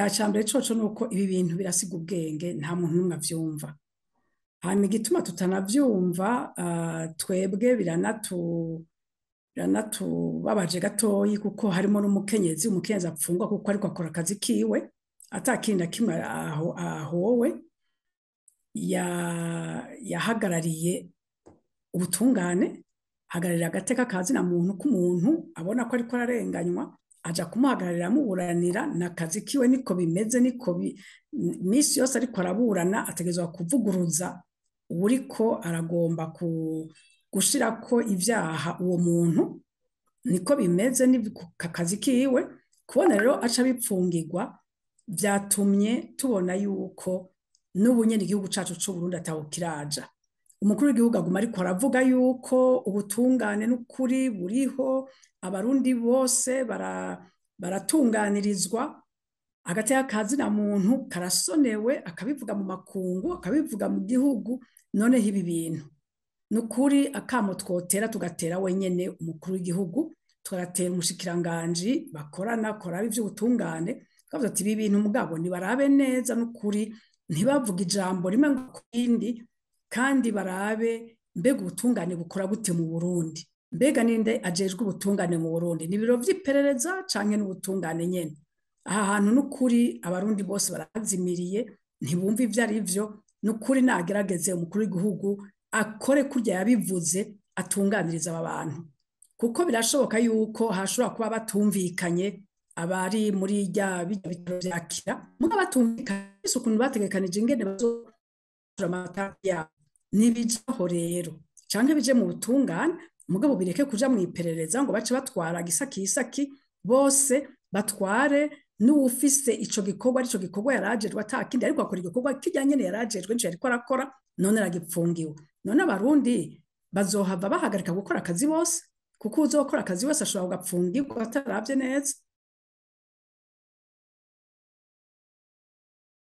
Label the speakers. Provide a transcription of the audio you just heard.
Speaker 1: icyambere coco nuko ibi bintu birasiga ubwenge nta muntu n'umwe avyumva. Hanyuma igituma tutanavyumva, twebwe biranatubabaje gatoyi kuko harimo n'umukenyezi apfungwa kuko ariko akora akazi kiwe atakindi na kimwe ahowe. Yahagarariye ubutungane, hagararira agateka kazina muntu k'umuntu abona ko ariko ararenganywa, aja kumuhagararira amuburanira n'akazi kiwe. Niko bimeze, misi yose ariko araburana ategerezwa kuvuguruza uriko aragomba gushirako ivyaha uwo muntu. Niko bimeze, ni akazi kiwe. Kubona rero aca bipfungirwa vyatumye tubona yuko n'ubu nyene igihugu cacu c'u Burundi ataho kiraja. Umukuru w'igihugu aguma ariko aravuga yuko ubutungane n'ukuri buriho, abarundi bose baratunganirizwa, agateka kazina muntu karasonewe, akabivuga mu makungu, akabivuga mu gihugu. Noneho ibi bintu n'ukuri akamo twotera, tugatera wenyene umukuru w'igihugu, tugatera umushikiranganji bakorana ivy'ubutungane, twavuze ati ibi bintu mugabo nibarabe neza n'ukuri, ntibavuga ijambo rimwe ngo kindi, kandi barabe mbega ubutungane bukora gute mu Burundi. Mbega ninde ajejwe ubutungane mu Burundi? Ni biro vy'iperereza canke n'ubutungane nyene? Aha hantu n'ukuri abarundi bose barazimiriye, ntibumva ivyo ari vyo. N'ukuri nagerageze umukuru w'igihugu akore kurya yabivuze, atunganiriza aba bantu, kuko birashoboka yuko hashobora kuba batumvikanye abari muri bitaro vyakira, muga batumvikanye ukuntu bategekanije ingene bazora amata yabo. Nibijaho rero canke bije mu butungane, mugabo bireke kuja mu iperereza ngo bace batwara gisaki bose batware n'uwufise ico gikorwa arico gikorwa yarajejwe atakindi, ariko akora igikorwa kijya nyene yarajejwe nico yariko arakora, none aragipfungiwe. None abarundi bazohava bahagarika gukora akazi bose, kuko uzokora akazi wese ashobora kugapfungirwa ataravye neza.